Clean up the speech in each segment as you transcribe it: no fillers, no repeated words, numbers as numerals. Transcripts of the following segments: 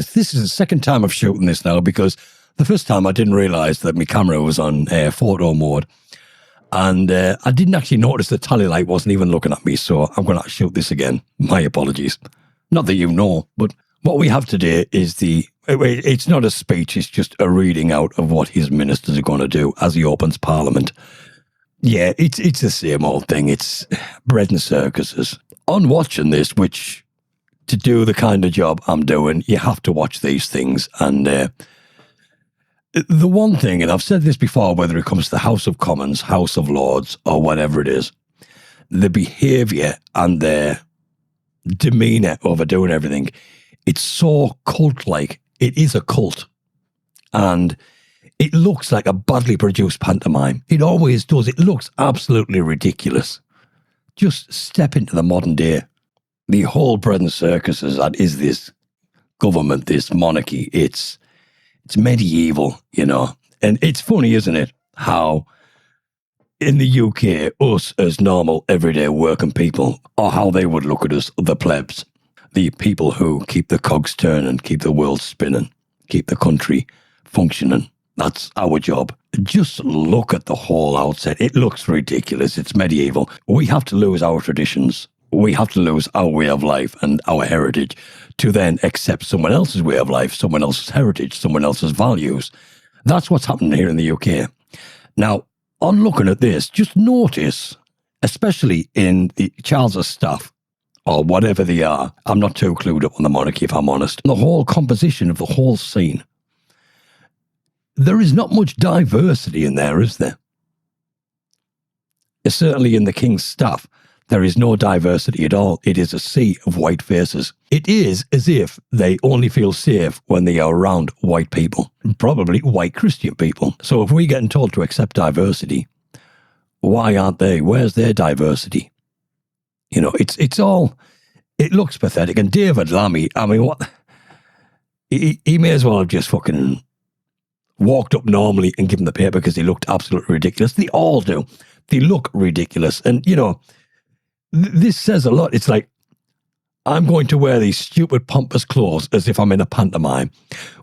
This is the second time I've shooting this now, because the first time I didn't realise that my camera was on photo mode. And I didn't actually notice the tally light wasn't even looking at me, so I'm going to shoot this again. My apologies. Not that you know, but what we have today is it's not a speech, it's just a reading out of what his ministers are going to do as he opens Parliament. Yeah, it's the same old thing. It's bread and circuses. On watching this, which to do the kind of job I'm doing, you have to watch these things. And the one thing, and I've said this before, whether it comes to the House of Commons, House of Lords, or whatever it is, the behaviour and their demeanour overdoing everything, it's so cult-like. It is a cult. And it looks like a badly produced pantomime. It always does. It looks absolutely ridiculous. Just step into the modern day. The whole bread and circuses that is this government, this monarchy, it's medieval, you know. And it's funny, isn't it, how in the UK, us as normal, everyday working people, or how they would look at us, the plebs, the people who keep the cogs turning, keep the world spinning, keep the country functioning. That's our job. Just look at the whole outset. It looks ridiculous. It's medieval. We have to lose our traditions. We have to lose our way of life and our heritage to then accept someone else's way of life, someone else's heritage, someone else's values. That's what's happening here in the UK. Now, on looking at this, just notice, especially in the Charles's staff, or whatever they are, I'm not too clued up on the monarchy, if I'm honest, the whole composition of the whole scene. There is not much diversity in there, is there? Certainly in the King's staff, there is no diversity at all. It is a sea of white faces. It is as if they only feel safe when they are around white people, probably white Christian people. So if we're getting told to accept diversity, why aren't they? Where's their diversity? You know, it's all, it looks pathetic. And David Lammy, I mean, what? He may as well have just fucking walked up normally and given the paper, because he looked absolutely ridiculous. They all do. They look ridiculous. And, you know, this says a lot. It's like, I'm going to wear these stupid pompous clothes as if I'm in a pantomime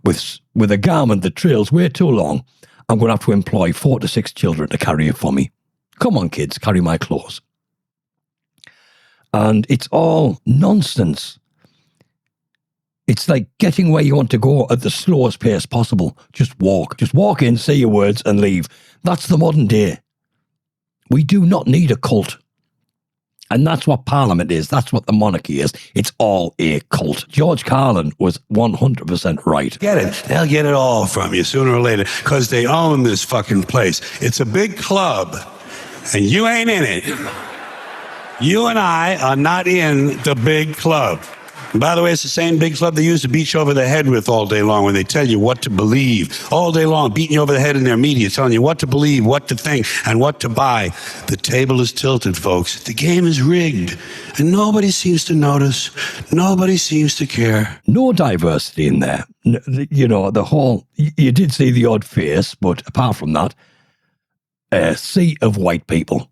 with a garment that trails way too long. I'm going to have to employ 4 to 6 children to carry it for me. Come on, kids, carry my clothes. And it's all nonsense. It's like getting where you want to go at the slowest pace possible. Just walk in, say your words and leave. That's the modern day. We do not need a cult. And that's what Parliament is. That's what the monarchy is. It's all a cult. George Carlin was 100% right. Get it. They'll get it all from you sooner or later, because they own this fucking place. It's a big club, and you ain't in it. You and I are not in the big club. And by the way, it's the same big club they used to beat you over the head with all day long when they tell you what to believe. All day long, beating you over the head in their media, telling you what to believe, what to think, and what to buy. The table is tilted, folks. The game is rigged. And nobody seems to notice. Nobody seems to care. No diversity in there. You know, the whole... You did see the odd face, but apart from that, a sea of white people.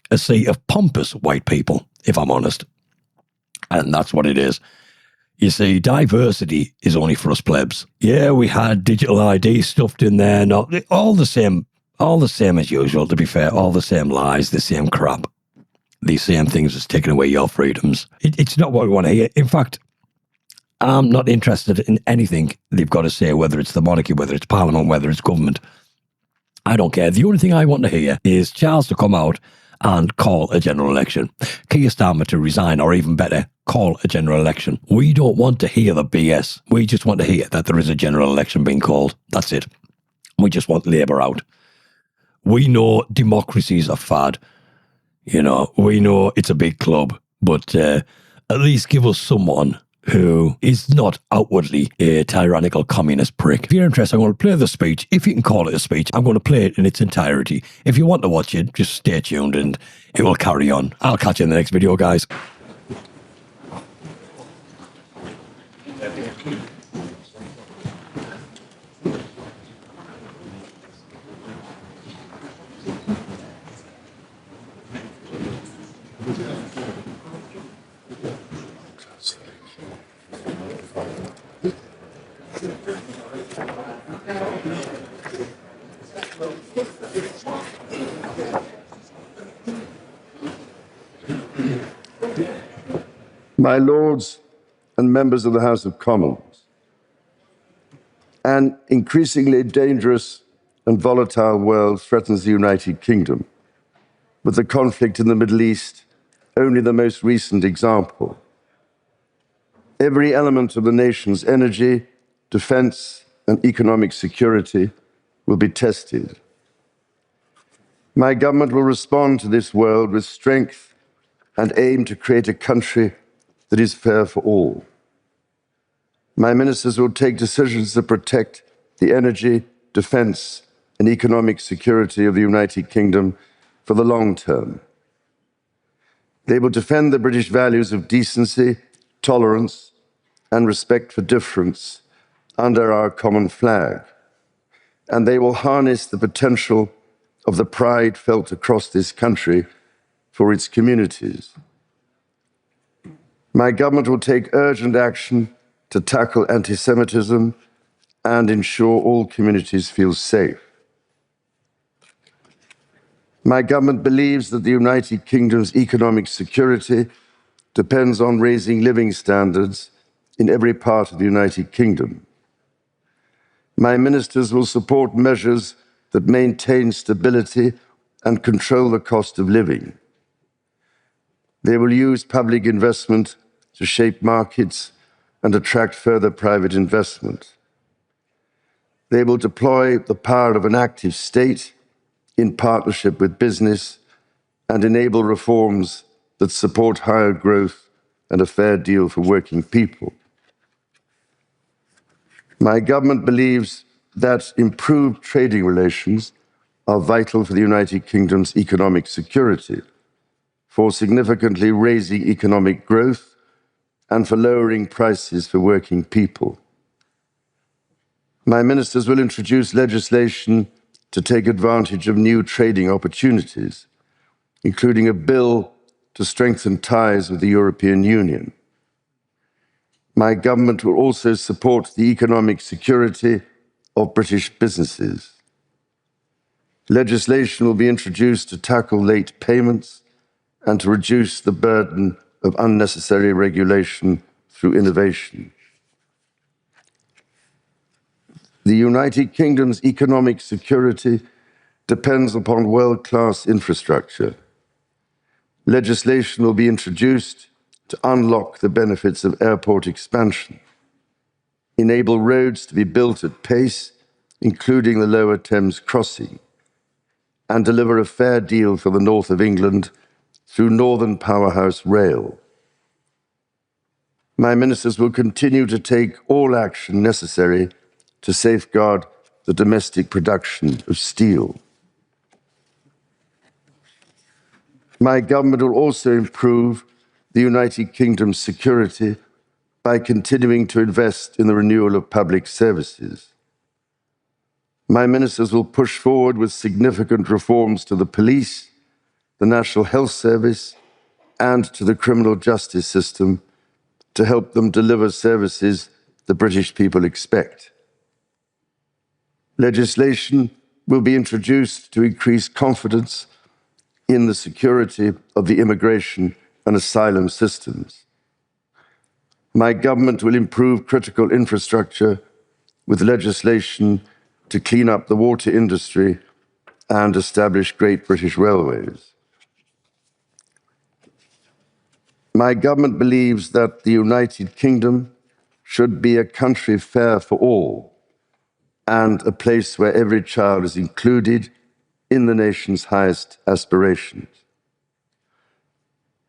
A sea of pompous white people, if I'm honest. And that's what it is. You see, diversity is only for us plebs. Yeah, we had digital ID stuffed in there. Not all the same as usual, to be fair. All the same lies, the same crap. These same things that's taking away your freedoms. It's not what we want to hear. In fact, I'm not interested in anything they've got to say, whether it's the monarchy, whether it's Parliament, whether it's government. I don't care. The only thing I want to hear is Charles to come out and call a general election. Keir Starmer to resign, or even better, call a general election. We don't want to hear the BS. We just want to hear that there is a general election being called. That's it. We just want Labour out. We know democracy's a fad. You know, we know it's a big club, but at least give us someone who is not outwardly a tyrannical communist prick. If you're interested, I'm going to play the speech. If you can call it a speech, I'm going to play it in its entirety. If you want to watch it, just stay tuned and it will carry on. I'll catch you in the next video, guys. My Lords and members of the House of Commons, an increasingly dangerous and volatile world threatens the United Kingdom, with the conflict in the Middle East only the most recent example. Every element of the nation's energy, defense, and economic security will be tested. My government will respond to this world with strength and aim to create a country that is fair for all. My ministers will take decisions that protect the energy, defense, and economic security of the United Kingdom for the long term. They will defend the British values of decency, tolerance, and respect for difference under our common flag. And they will harness the potential of the pride felt across this country for its communities. My government will take urgent action to tackle anti-Semitism and ensure all communities feel safe. My government believes that the United Kingdom's economic security depends on raising living standards in every part of the United Kingdom. My ministers will support measures that maintain stability and control the cost of living. They will use public investment to shape markets and attract further private investment. They will deploy the power of an active state in partnership with business and enable reforms that support higher growth and a fair deal for working people. My government believes that improved trading relations are vital for the United Kingdom's economic security, for significantly raising economic growth, and for lowering prices for working people. My ministers will introduce legislation to take advantage of new trading opportunities, including a bill to strengthen ties with the European Union. My government will also support the economic security of British businesses. Legislation will be introduced to tackle late payments and to reduce the burden of unnecessary regulation through innovation. The United Kingdom's economic security depends upon world-class infrastructure. Legislation will be introduced to unlock the benefits of airport expansion, enable roads to be built at pace, including the Lower Thames crossing, and deliver a fair deal for the north of England through Northern Powerhouse Rail. My ministers will continue to take all action necessary to safeguard the domestic production of steel. My government will also improve the United Kingdom's security by continuing to invest in the renewal of public services. My ministers will push forward with significant reforms to the police, the National Health Service, and to the criminal justice system to help them deliver services the British people expect. Legislation will be introduced to increase confidence in the security of the immigration and asylum systems. My government will improve critical infrastructure with legislation to clean up the water industry and establish Great British Railways. My government believes that the United Kingdom should be a country fair for all and a place where every child is included in the nation's highest aspirations.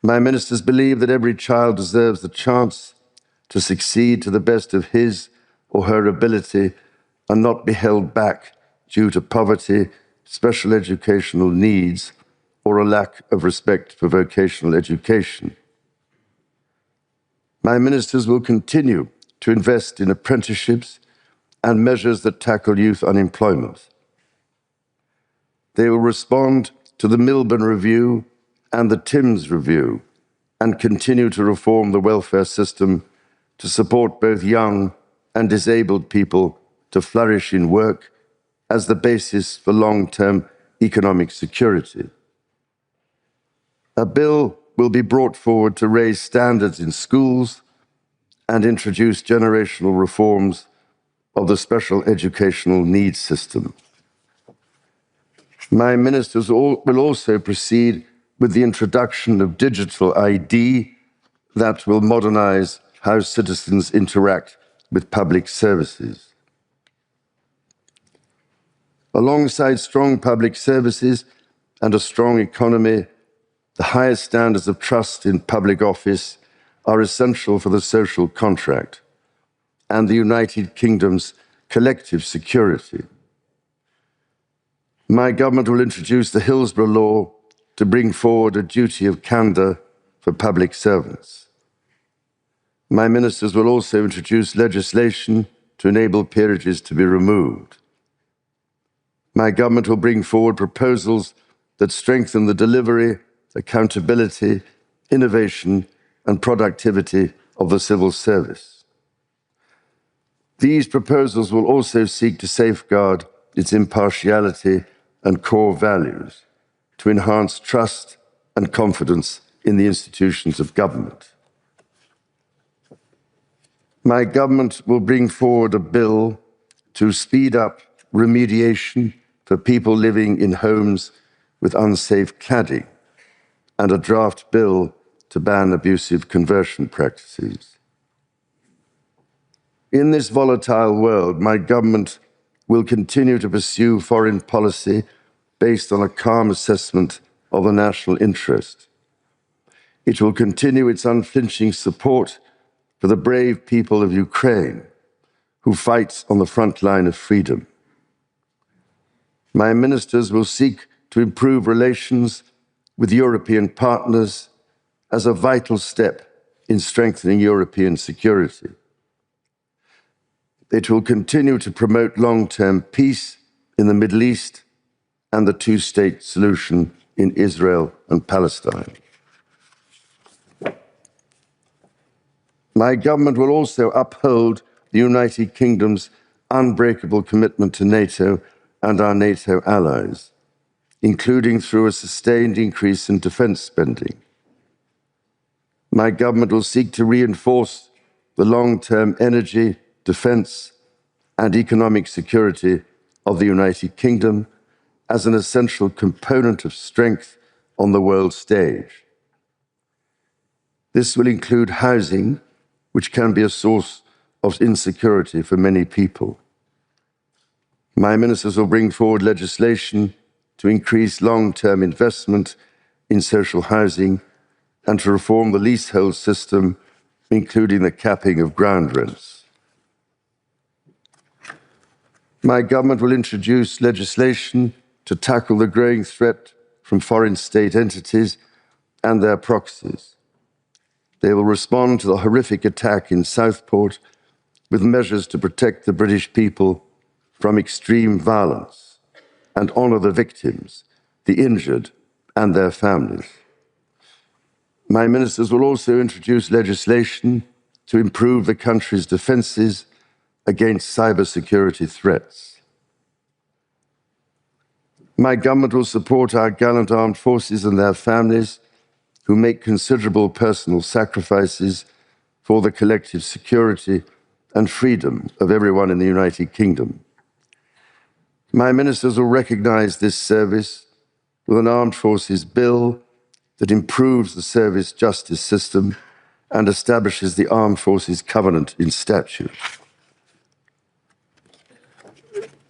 My ministers believe that every child deserves the chance to succeed to the best of his or her ability and not be held back due to poverty, special educational needs, or a lack of respect for vocational education. My ministers will continue to invest in apprenticeships and measures that tackle youth unemployment. They will respond to the Milburn Review and the Timms Review and continue to reform the welfare system to support both young and disabled people to flourish in work as the basis for long-term economic security. A bill will be brought forward to raise standards in schools and introduce generational reforms of the special educational needs system. My ministers will also proceed with the introduction of digital ID that will modernize how citizens interact with public services. Alongside strong public services and a strong economy, the highest standards of trust in public office are essential for the social contract and the United Kingdom's collective security. My government will introduce the Hillsborough Law to bring forward a duty of candour for public servants. My ministers will also introduce legislation to enable peerages to be removed. My government will bring forward proposals that strengthen the delivery, accountability, innovation, and productivity of the civil service. These proposals will also seek to safeguard its impartiality and core values to enhance trust and confidence in the institutions of government. My government will bring forward a bill to speed up remediation for people living in homes with unsafe cladding and a draft bill to ban abusive conversion practices. In this volatile world, my government will continue to pursue foreign policy based on a calm assessment of the national interest. It will continue its unflinching support for the brave people of Ukraine who fight on the front line of freedom. My ministers will seek to improve relations with European partners as a vital step in strengthening European security. It will continue to promote long-term peace in the Middle East and the two-state solution in Israel and Palestine. My government will also uphold the United Kingdom's unbreakable commitment to NATO and our NATO allies, including through a sustained increase in defence spending. My government will seek to reinforce the long-term energy, defence, and economic security of the United Kingdom as an essential component of strength on the world stage. This will include housing, which can be a source of insecurity for many people. My ministers will bring forward legislation to increase long-term investment in social housing and to reform the leasehold system, including the capping of ground rents. My government will introduce legislation to tackle the growing threat from foreign state entities and their proxies. They will respond to the horrific attack in Southport with measures to protect the British people from extreme violence and honour the victims, the injured, and their families. My ministers will also introduce legislation to improve the country's defences against cybersecurity threats. My government will support our gallant armed forces and their families who make considerable personal sacrifices for the collective security and freedom of everyone in the United Kingdom. My ministers will recognise this service with an armed forces bill that improves the service justice system and establishes the Armed Forces Covenant in statute.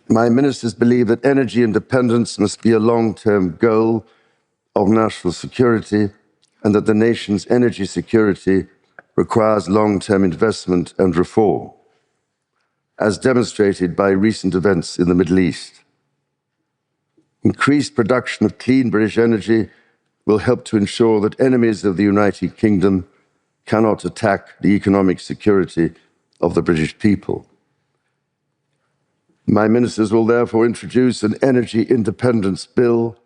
My ministers believe that energy independence must be a long-term goal of national security and that the nation's energy security requires long-term investment and reform, as demonstrated by recent events in the Middle East. Increased production of clean British energy will help to ensure that enemies of the United Kingdom cannot attack the economic security of the British people. My ministers will therefore introduce an energy independence bill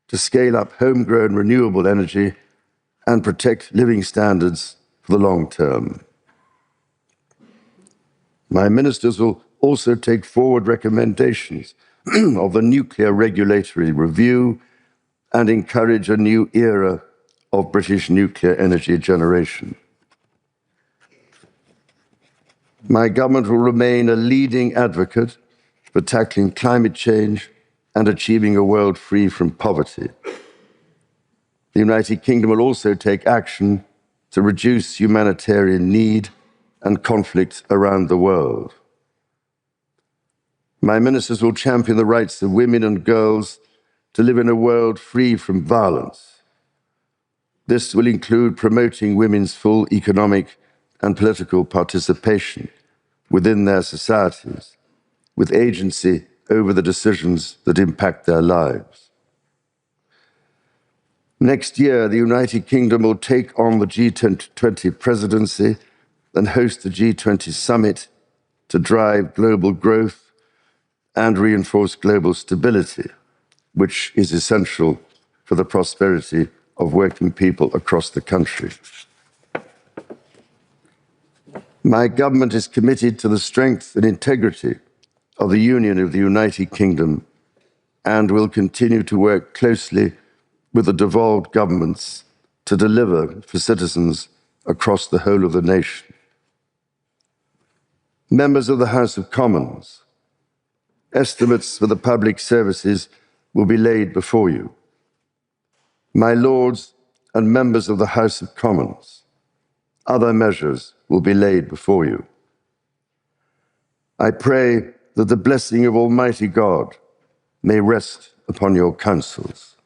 to scale up homegrown renewable energy and protect living standards for the long term. My ministers will also take forward recommendations of the Nuclear Regulatory Review and encourage a new era of British nuclear energy generation. My government will remain a leading advocate for tackling climate change and achieving a world free from poverty. The United Kingdom will also take action to reduce humanitarian need and conflict around the world. My ministers will champion the rights of women and girls to live in a world free from violence. This will include promoting women's full economic and political participation within their societies, with agency over the decisions that impact their lives. Next year, the United Kingdom will take on the G20 presidency and host the G20 summit to drive global growth and reinforce global stability, which is essential for the prosperity of working people across the country. My government is committed to the strength and integrity of the Union of the United Kingdom and will continue to work closely with the devolved governments to deliver for citizens across the whole of the nation. Members of the House of Commons, estimates for the public services will be laid before you. My Lords and members of the House of Commons, other measures will be laid before you. I pray that the blessing of Almighty God may rest upon your counsels.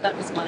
That was my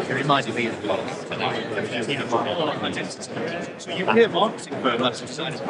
It reminded me of the book. So you hear marketing firm that's decided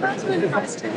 That's really nice to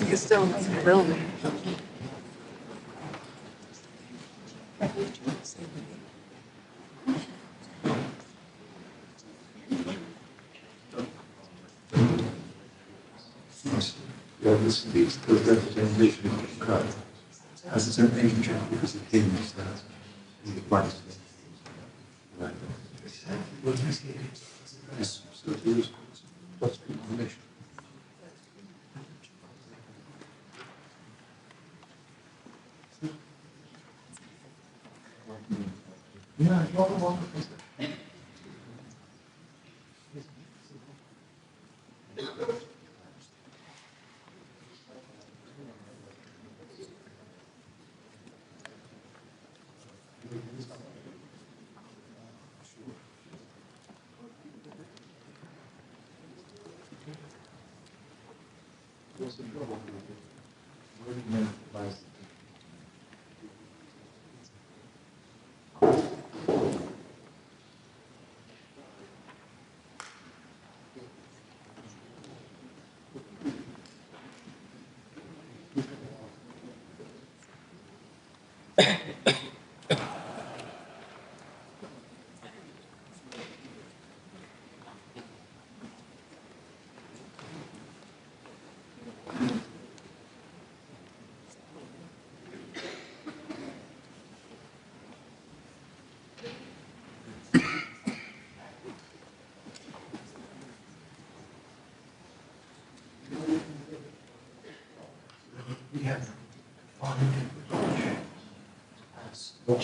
You're still building. This representation of Christ has its own nature because it hinges that in Christ. So it is God's information. Yeah, we have found as well.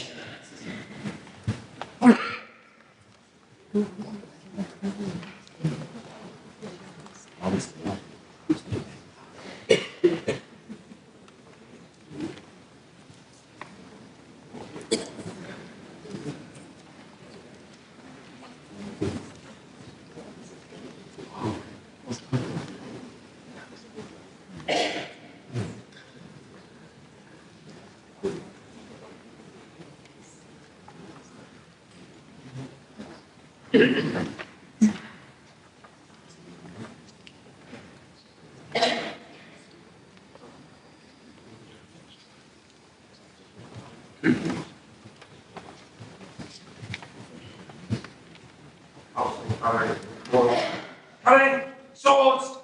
Hey, swords!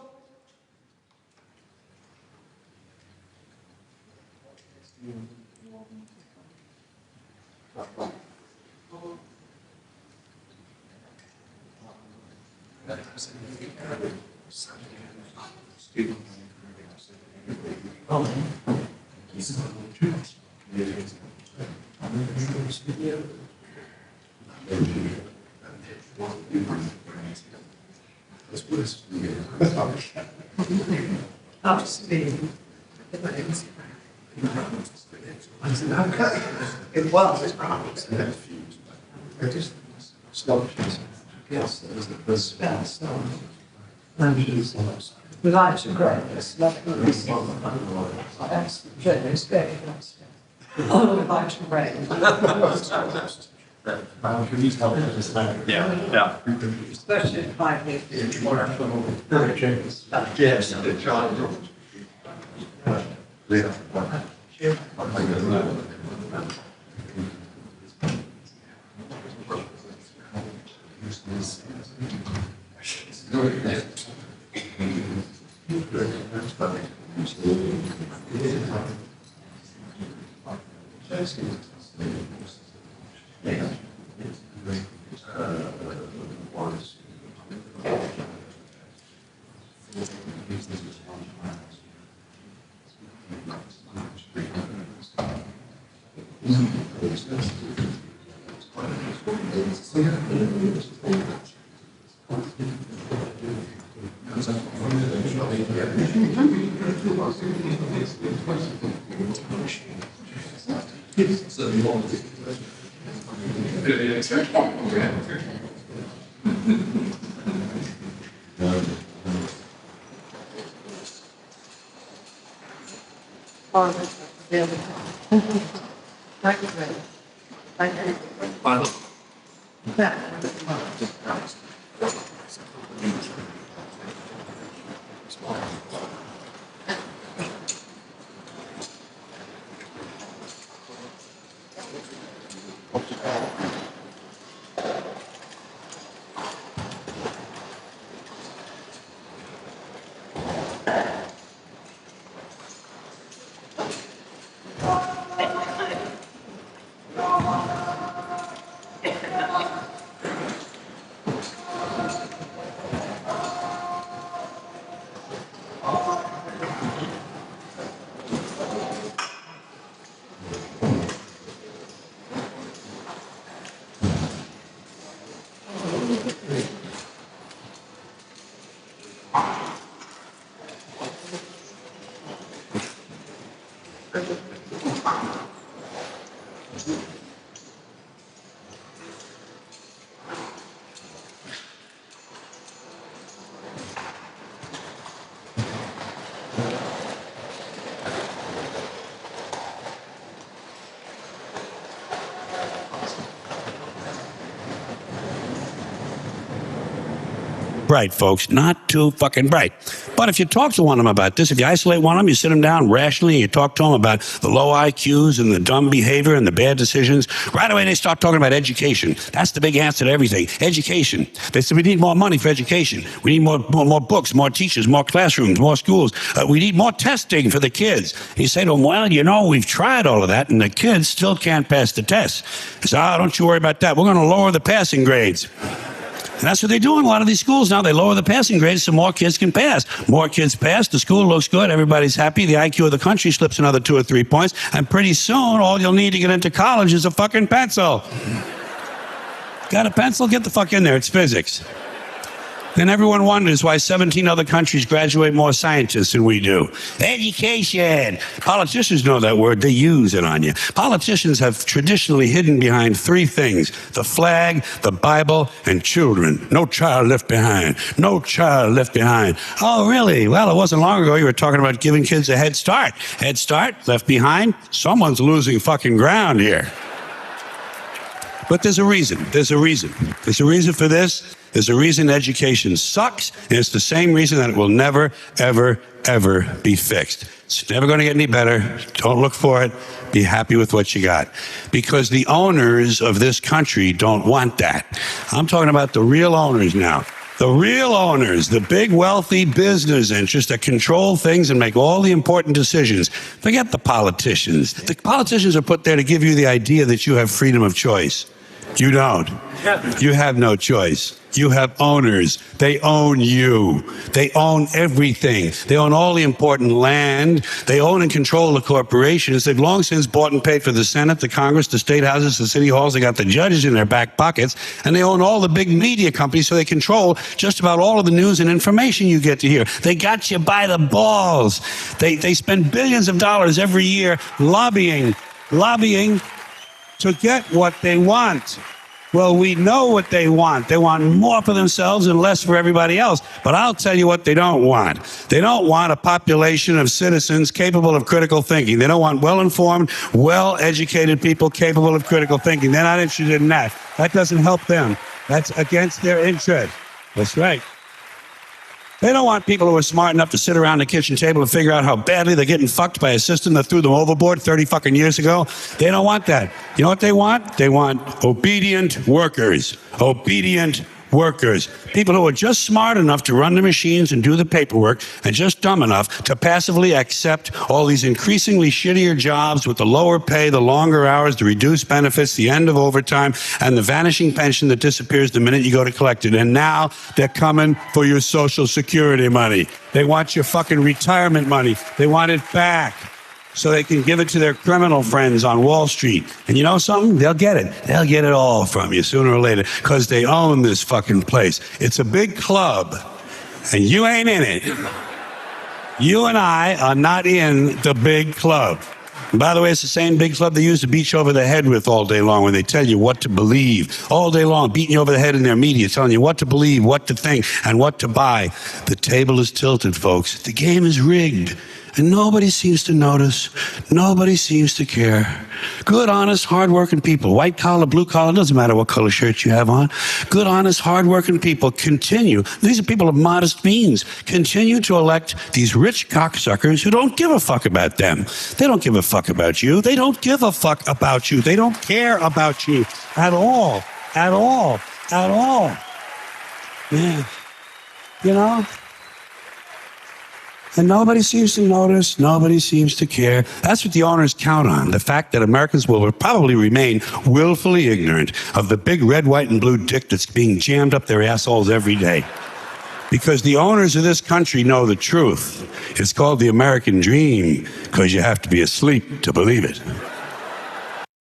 It was. Sculptures. Yes, the spell. We like to grow this. That's very nice. Oh, we like to grow. Yeah. Especially in 5 years. Yes. Thank you very much. Thank Bright, folks, not too fucking bright. But if you talk to one of them about this, if you isolate one of them, you sit them down rationally, and you talk to them about the low IQs and the dumb behavior and the bad decisions, right away they start talking about education. That's the big answer to everything. Education. They say we need more money for education. We need more books, more teachers, more classrooms, more schools. We need more testing for the kids. And you say to them, well, you know, we've tried all of that, and the kids still can't pass the tests. They say, don't you worry about that. We're going to lower the passing grades. And that's what they do in a lot of these schools now. They lower the passing grades so more kids can pass. More kids pass, the school looks good, everybody's happy, the IQ of the country slips another 2 or 3 points, and pretty soon all you'll need to get into college is a fucking pencil. Got a pencil? Get the fuck in there, it's physics. Then everyone wonders why 17 other countries graduate more scientists than we do. Education. Politicians know that word. They use it on you. Politicians have traditionally hidden behind 3 things: the flag, the Bible, and children. No child left behind. No child left behind. Oh, really? Well, it wasn't long ago you were talking about giving kids a head start. Head start? Left behind? Someone's losing fucking ground here. But there's a reason. There's a reason. There's a reason for this. There's a reason education sucks, and it's the same reason that it will never, ever, ever be fixed. It's never going to get any better. Don't look for it. Be happy with what you got. Because the owners of this country don't want that. I'm talking about the real owners now. The real owners, the big wealthy business interests that control things and make all the important decisions. Forget the politicians. The politicians are put there to give you the idea that you have freedom of choice. You don't. You have no choice. You have owners. They own you. They own everything. They own all the important land. They own and control the corporations. They've long since bought and paid for the Senate, the Congress, the state houses, the city halls. They got the judges in their back pockets. And they own all the big media companies, so they control just about all of the news and information you get to hear. They got you by the balls. They spend billions of dollars every year lobbying to get what they want. Well, we know what they want. They want more for themselves and less for everybody else. But I'll tell you what they don't want. They don't want a population of citizens capable of critical thinking. They don't want well-informed, well-educated people capable of critical thinking. They're not interested in that. That doesn't help them. That's against their interest. That's right. They don't want people who are smart enough to sit around the kitchen table and figure out how badly they're getting fucked by a system that threw them overboard 30 fucking years ago. They don't want that. You know what they want? They want obedient workers. Obedient workers. People who are just smart enough to run the machines and do the paperwork, and just dumb enough to passively accept all these increasingly shittier jobs with the lower pay, the longer hours, the reduced benefits, the end of overtime, and the vanishing pension that disappears the minute you go to collect it. And now they're coming for your Social Security money. They want your fucking retirement money. They want it back, so they can give it to their criminal friends on Wall Street. And you know something? They'll get it. They'll get it all from you sooner or later, because they own this fucking place. It's a big club, and you ain't in it. You and I are not in the big club. And by the way, it's the same big club they use to beat you over the head with all day long when they tell you what to believe. All day long, beating you over the head in their media, telling you what to believe, what to think, and what to buy. The table is tilted, folks. The game is rigged. And nobody seems to notice. Nobody seems to care. Good, honest, hardworking people, white collar, blue collar, doesn't matter what color shirt you have on. Good, honest, hardworking people continue. These are people of modest means. Continue to elect these rich cocksuckers who don't give a fuck about them. They don't give a fuck about you. They don't give a fuck about you. They don't care about you at all. At all. At all. Yeah. You know? And nobody seems to notice. Nobody seems to care. That's what the owners count on. The fact that Americans will probably remain willfully ignorant of the big red, white, and blue dick that's being jammed up their assholes every day. Because the owners of this country know the truth. It's called the American dream, because you have to be asleep to believe it.